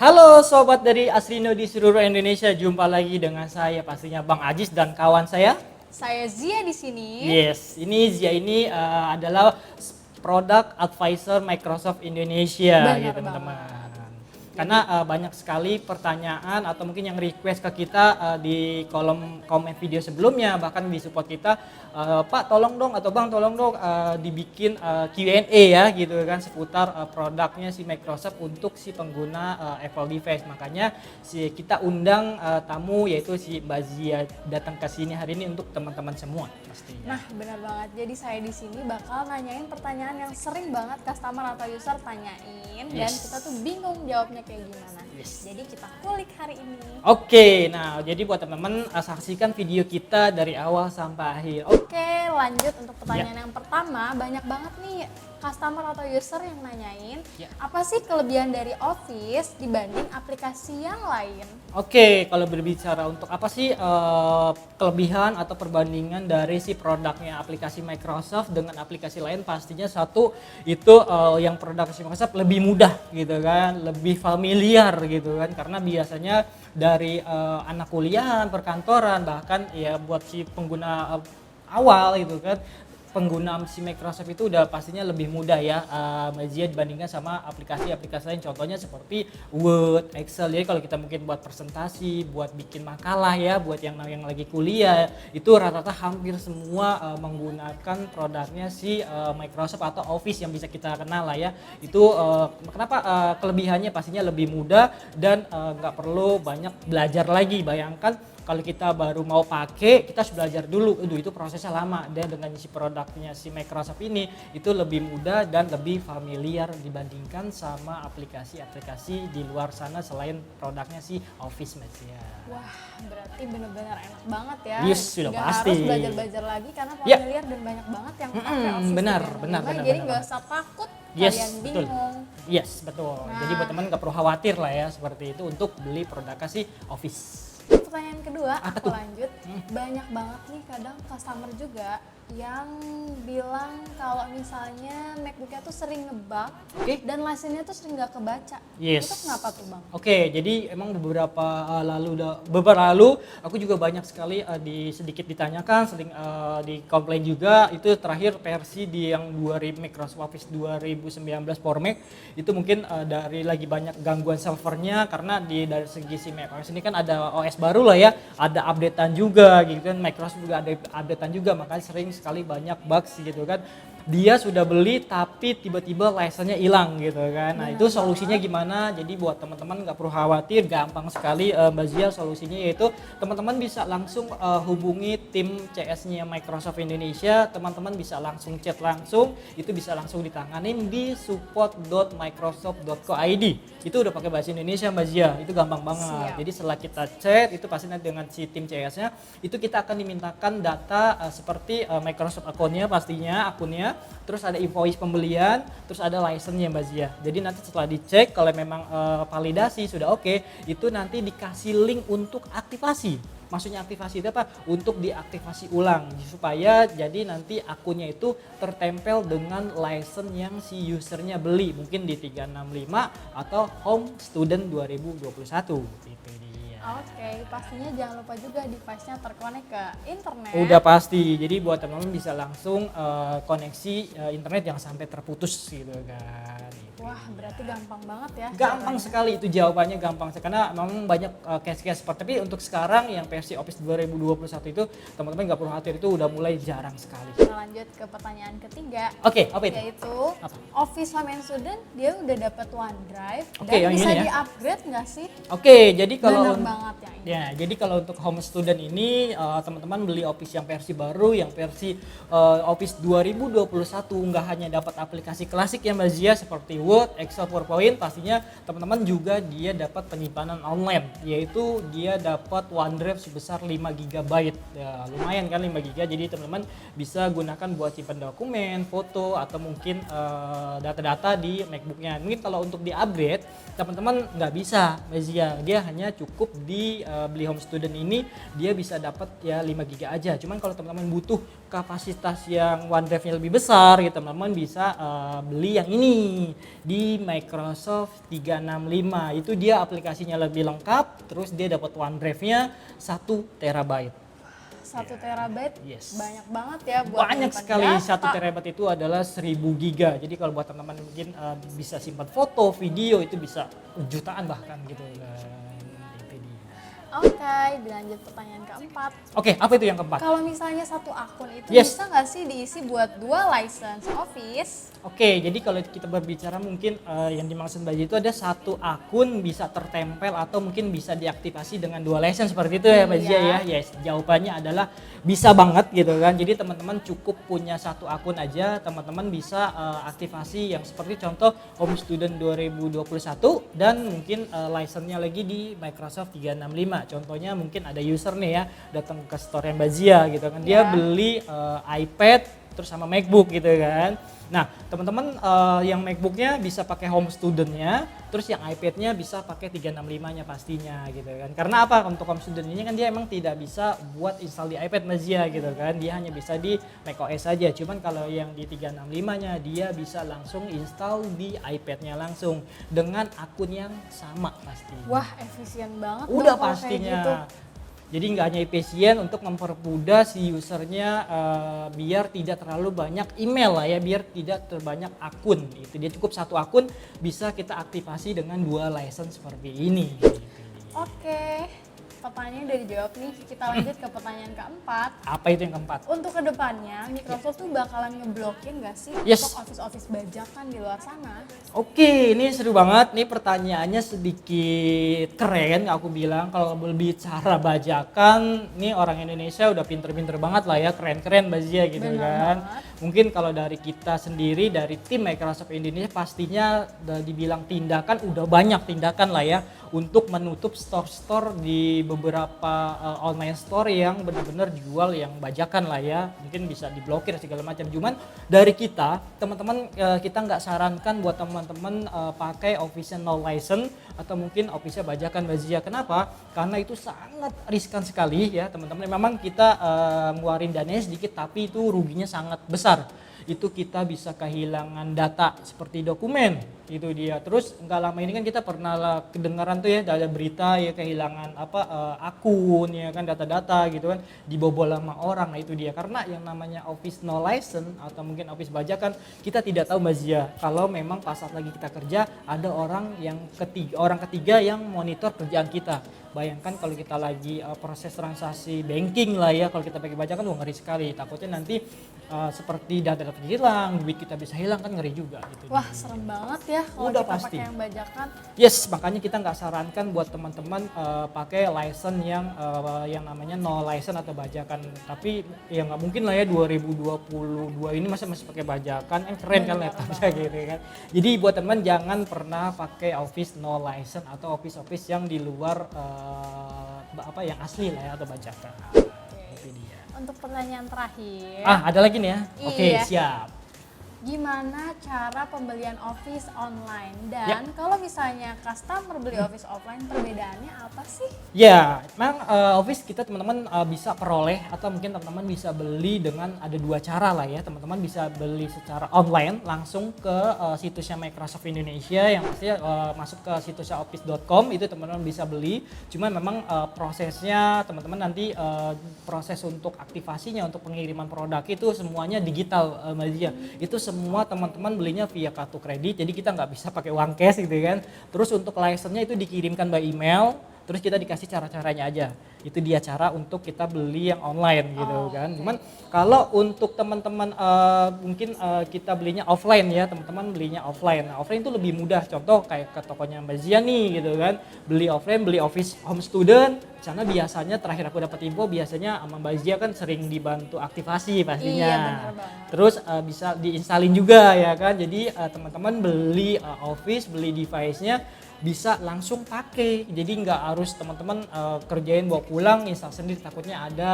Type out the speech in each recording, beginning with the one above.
Halo sobat dari Asrindo di seluruh Indonesia, jumpa lagi dengan saya pastinya Bang Ajis dan kawan saya. Saya Zia di sini. Yes, ini Zia ini adalah product advisor Microsoft Indonesia Benar gitu teman-teman. banget. Karena banyak sekali pertanyaan atau mungkin yang request ke kita di kolom komen video sebelumnya, bahkan di support kita, Pak tolong dong atau Bang tolong dong dibikin Q&A ya gitu kan seputar produknya si Microsoft untuk si pengguna Apple device. Makanya kita undang tamu yaitu si Mbak Zia datang ke sini hari ini untuk teman-teman semua pastinya. Nah, benar banget. Jadi saya di sini bakal nanyain pertanyaan yang sering banget customer atau user tanyain dan Yes. kita tuh bingung jawabnya kayak gimana. Yes. Jadi kita kulik hari ini. Oke, nah jadi buat teman-teman saksikan video kita dari awal sampai akhir. Oke, lanjut untuk pertanyaan yang pertama. Banyak banget nih customer atau user yang nanyain, Ya. apa sih kelebihan dari Office dibanding aplikasi yang lain? Oke, kalau berbicara untuk apa sih kelebihan atau perbandingan dari si produknya aplikasi Microsoft dengan aplikasi lain, pastinya satu itu yang produk Microsoft lebih mudah gitu kan, lebih familiar gitu kan, karena biasanya dari anak kuliahan, perkantoran, bahkan ya buat si pengguna awal gitu kan, pengguna si Microsoft itu udah pastinya lebih mudah ya Mazia dibandingkan sama aplikasi-aplikasi lain, contohnya seperti Word, Excel. Jadi kalau kita mungkin buat presentasi, buat bikin makalah ya, buat yang lagi kuliah, itu rata-rata hampir semua menggunakan produknya si Microsoft atau Office yang bisa kita kenal lah ya. Itu kenapa kelebihannya pastinya lebih mudah dan nggak perlu banyak belajar lagi. Bayangkan kalau kita baru mau pakai, kita harus belajar dulu. Itu prosesnya lama. Dan dengan si produknya si Microsoft ini itu lebih mudah dan lebih familiar dibandingkan sama aplikasi-aplikasi di luar sana selain produknya si Office Mas ya. Wah, berarti benar-benar enak banget ya. Yes, sudah Nggak pasti. harus belajar-belajar lagi karena Ya. familiar dan banyak banget yang pakai Office. benar, 365. benar, Jadi benar. nggak usah takut Yes, kalian betul. bingung. Yes, betul. Nah. Jadi buat teman nggak perlu khawatir lah ya seperti itu untuk beli produknya si Office. Pertanyaan kedua, Apa aku tuh? lanjut. Banyak banget nih kadang customer juga yang bilang kalau misalnya MacBook-nya tuh sering ngebug Oke. dan license-nya tuh sering nggak kebaca. Yes. Itu kenapa tuh Bang? Oke, jadi emang beberapa lalu aku juga banyak sekali sedikit ditanyakan, sering dikomplain juga. Itu terakhir versi di yang Microsoft Office 2019 for Mac itu mungkin dari lagi banyak gangguan servernya karena dari segi si Mac OS ini kan ada OS baru lah ya, ada updatean juga gitu kan. Microsoft juga ada updatean juga, makanya sering sekali banyak bugs gitu kan. Dia sudah beli tapi tiba-tiba license-nya hilang gitu kan. Nah, itu solusinya gimana? Jadi buat teman-teman nggak perlu khawatir, gampang sekali Mbak Zia solusinya, yaitu teman-teman bisa langsung hubungi tim CS-nya Microsoft Indonesia, teman-teman bisa langsung chat langsung, itu bisa langsung ditanganin di support.microsoft.co.id. Itu udah pakai bahasa Indonesia Mbak Zia, itu gampang banget. Siap. Jadi setelah kita chat itu pasti nanti dengan si tim CS-nya itu kita akan dimintakan data seperti Microsoft akunnya pastinya, terus ada invoice pembelian, terus ada license-nya Mbak Zia. Jadi nanti setelah dicek kalau memang validasi sudah oke, itu nanti dikasih link untuk aktivasi. Maksudnya aktivasi itu apa? Untuk diaktifasi ulang supaya jadi nanti akunnya itu tertempel dengan license yang si usernya beli, mungkin di 365 atau Home Student 2021. Itu dia. Oke, pastinya jangan lupa juga device-nya terkonek ke internet. Udah pasti. Jadi buat teman-teman bisa langsung koneksi internet yang sampai terputus gitu kan. Wah, berarti gampang banget ya. Gampang caranya. sekali itu jawabannya, gampang karena memang banyak case-case seperti, tapi untuk sekarang yang versi Office 2021 itu teman-teman nggak perlu khawatir, itu udah mulai jarang sekali. Kita lanjut ke pertanyaan ketiga. Oke, apa itu? Yaitu Apa? Office Home and Student dia udah dapat OneDrive Oke, dan yang bisa ini ya. di-upgrade nggak sih? Oke, jadi kalau Benar banget yang ini. ya, jadi kalau untuk Home Student ini teman-teman beli Office yang versi baru, yang versi Office 2021 nggak hanya dapat aplikasi klasik ya Mbak Zia seperti Word, Excel, PowerPoint, pastinya teman-teman juga dia dapat penyimpanan online, yaitu dia dapat OneDrive sebesar 5 GB. Ya, lumayan kan 5 GB. Jadi teman-teman bisa gunakan buat simpan dokumen, foto atau mungkin data-data di MacBook-nya. Mungkin kalau untuk di-upgrade teman-teman nggak bisa Mbak Zia. Dia hanya cukup di beli Home Student ini dia bisa dapat ya 5 GB aja. Cuman kalau teman-teman butuh kapasitas yang OneDrive-nya lebih besar gitu, teman-teman bisa beli yang ini di Microsoft 365. Itu dia aplikasinya lebih lengkap, terus dia dapat OneDrive-nya 1 terabyte. 1 terabyte Yes. banyak banget ya buat Banyak menyimpan sekali, data. 1 terabyte itu adalah 1000 giga. Jadi kalau buat teman-teman mungkin bisa simpan foto, video, itu bisa jutaan bahkan gitu kan. Itu dia. Oke, dilanjut pertanyaan keempat. Oke, apa itu yang keempat? Kalau misalnya satu akun itu Yes. bisa nggak sih diisi buat 2 license Office? Oke, jadi kalau kita berbicara mungkin yang dimaksud Mbak Ji itu ada 1 akun bisa tertempel atau mungkin bisa diaktifasi dengan 2 license seperti itu ya Mbak Ji ya. Yes, jawabannya adalah bisa banget gitu kan. Jadi teman-teman cukup punya 1 akun aja, teman-teman bisa aktifasi yang seperti contoh Home Student 2021 dan mungkin license-nya lagi di Microsoft 365. Contohnya mungkin ada user nih ya, datang ke store Mbak Zia gitu kan. Dia beli iPad terus sama MacBook gitu kan. Nah, teman-teman yang MacBook-nya bisa pakai Home Student-nya, terus yang iPad-nya bisa pakai 365-nya pastinya gitu kan. Karena apa? Untuk Home Student ini kan dia emang tidak bisa buat install di iPad Mbak Zia gitu kan. Dia hanya bisa di macOS saja. Cuman kalau yang di 365-nya dia bisa langsung install di iPad-nya langsung dengan akun yang sama pasti. Wah, efisien banget Udah dong kalau kayak pastinya. gitu. Jadi nggak hanya efisien untuk mempermudah si usernya biar tidak terlalu banyak email lah ya, biar tidak terbanyak akun. Itu dia cukup 1 akun bisa kita aktifasi dengan 2 license seperti ini. Oke, pertanyaannya udah dijawab nih. Kita lanjut ke pertanyaan keempat. Apa itu yang keempat? Untuk kedepannya, Microsoft tuh bakalan ngeblokin nggak sih Yes. untuk office-office bajakan di luar sana? Oke, ini seru banget. Nih pertanyaannya sedikit keren aku bilang. Kalau berbicara bajakan, nih orang Indonesia udah pinter-pinter banget lah ya, keren-keren Mbak Zia gitu Benar kan. banget. Mungkin kalau dari kita sendiri, dari tim Microsoft Indonesia pastinya udah dibilang tindakan, udah banyak tindakan lah ya untuk menutup store-store di beberapa online store yang benar-benar jual yang bajakan lah ya. Mungkin bisa diblokir segala macam. Cuman dari kita, teman-teman kita nggak sarankan buat teman-teman pakai official no license atau mungkin official bajakan Mbak Zia. Kenapa? Karena itu sangat riskan sekali ya teman-teman. Memang kita ngeluarin dananya sedikit tapi itu ruginya sangat besar. Itu kita bisa kehilangan data seperti dokumen, itu dia. Terus nggak lama ini kan kita pernah kedengaran tuh ya ada berita ya kehilangan akun ya kan, data-data gitu kan dibobol sama orang. Nah itu dia, karena yang namanya office no license atau mungkin office bajakan kita tidak tahu Mbak Zia kalau memang pas saat lagi kita kerja ada orang ketiga yang monitor kerjaan kita. Bayangkan kalau kita lagi proses transaksi banking lah ya, kalau kita pakai bajakan wah ngeri sekali, takutnya nanti seperti data hilang, duit kita bisa hilang kan ngeri juga gitu. Wah, serem banget ya kalau Udah kita pasti. pakai yang bajakan. Yes, makanya kita nggak sarankan buat teman-teman pakai license yang namanya no license atau bajakan. Tapi ya nggak mungkin lah ya 2022 ini masih pakai bajakan, keren kan laptopnya gitu kan. Jadi buat teman jangan pernah pakai office no license atau office yang di luar yang asli lah ya atau bajakan. Itu dia. Untuk pertanyaan terakhir, Ada lagi nih ya? Oke, Iya. siap. gimana cara pembelian Office online? Ya. Dan kalau misalnya customer beli Office offline, perbedaannya apa sih? Ya, memang Office kita teman-teman bisa peroleh atau mungkin teman-teman bisa beli dengan ada 2 cara lah ya. Teman-teman bisa beli secara online langsung ke situsnya Microsoft Indonesia yang pasti masuk ke situsnya office.com, itu teman-teman bisa beli. Cuma memang prosesnya teman-teman nanti proses untuk aktivasinya, untuk pengiriman produk itu semuanya digital Mbak Zia. Itu semua teman-teman belinya via kartu kredit, jadi kita nggak bisa pakai uang cash gitu kan. Terus untuk license-nya itu dikirimkan by email, terus kita dikasih cara-caranya aja. Itu dia cara untuk kita beli yang online gitu kan. Cuman kalau untuk teman-teman mungkin kita belinya offline ya, teman-teman belinya offline. Nah, offline itu lebih mudah. Contoh kayak ke tokonya Mbak Zia nih gitu kan. Beli offline, beli Office Home Student. Sana biasanya terakhir aku dapat info biasanya sama Mbak Zia kan sering dibantu aktivasi pastinya. Iya, bener banget. Terus bisa diinstalin juga ya kan. Jadi teman-teman beli Office, beli device-nya bisa langsung pakai, jadi nggak harus teman-teman kerjain bawa pulang install sendiri, takutnya ada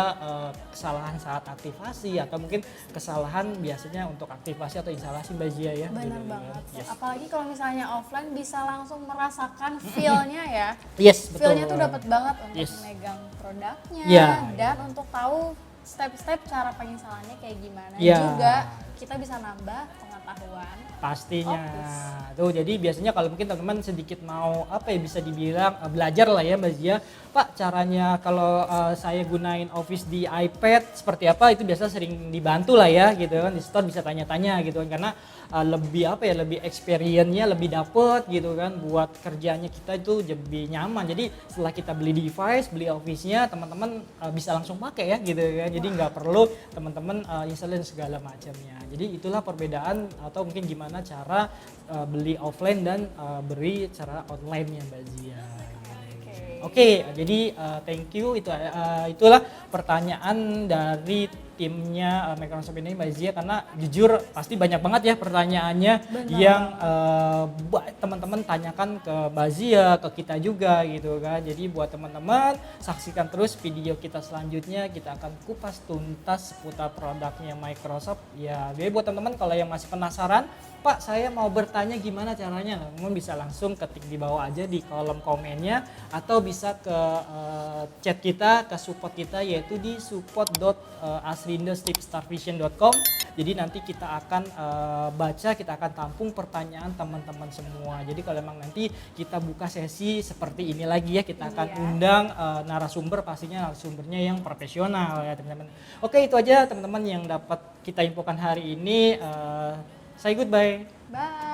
kesalahan saat aktivasi atau mungkin kesalahan biasanya untuk aktivasi atau instalasi Mbak Zia ya. Benar gitu, banget. Yes. Apalagi kalau misalnya offline bisa langsung merasakan feel-nya ya. Yes, betul. Feel-nya tuh dapat banget untuk Yes. megang produknya Ya. dan untuk tahu step-step cara penginstalannya kayak gimana. Ya. Juga kita bisa nambah pengetahuan. Pastinya. Office. Tuh jadi biasanya kalau mungkin teman-teman sedikit mau apa ya bisa dibilang belajar lah ya Mbak Zia. Pak caranya kalau saya gunain Office di iPad seperti apa itu biasa sering dibantu lah ya gitu kan. Di store bisa tanya-tanya gitu kan karena lebih apa ya lebih experience-nya lebih dapet gitu kan buat kerjanya kita itu lebih nyaman. Jadi setelah kita beli device, beli Office-nya teman-teman bisa langsung pakai ya gitu kan. Jadi nggak perlu teman-teman install segala macamnya. Jadi itulah perbedaan atau mungkin gimana cara beli offline dan beli cara online ya Mbak Zia. Oke, jadi thank you itulah pertanyaan dari timnya Microsoft ini Mbak Zia karena jujur pasti banyak banget ya pertanyaannya yang teman-teman tanyakan ke Mbak Zia, ke kita juga gitu kan. Jadi buat teman-teman saksikan terus video kita selanjutnya, kita akan kupas tuntas seputar produknya Microsoft. Ya, jadi buat teman-teman kalau yang masih penasaran, Pak saya mau bertanya gimana caranya, teman bisa langsung ketik di bawah aja di kolom komennya atau bisa ke chat kita, ke support kita yaitu di support.asrindo-starvision.com. Jadi nanti kita akan baca, kita akan tampung pertanyaan teman-teman semua. Jadi kalau memang nanti kita buka sesi seperti ini lagi ya, kita akan undang narasumber, pastinya narasumbernya yang profesional ya teman-teman. Oke, itu aja teman-teman yang dapat kita infokan hari ini. Say goodbye. Bye.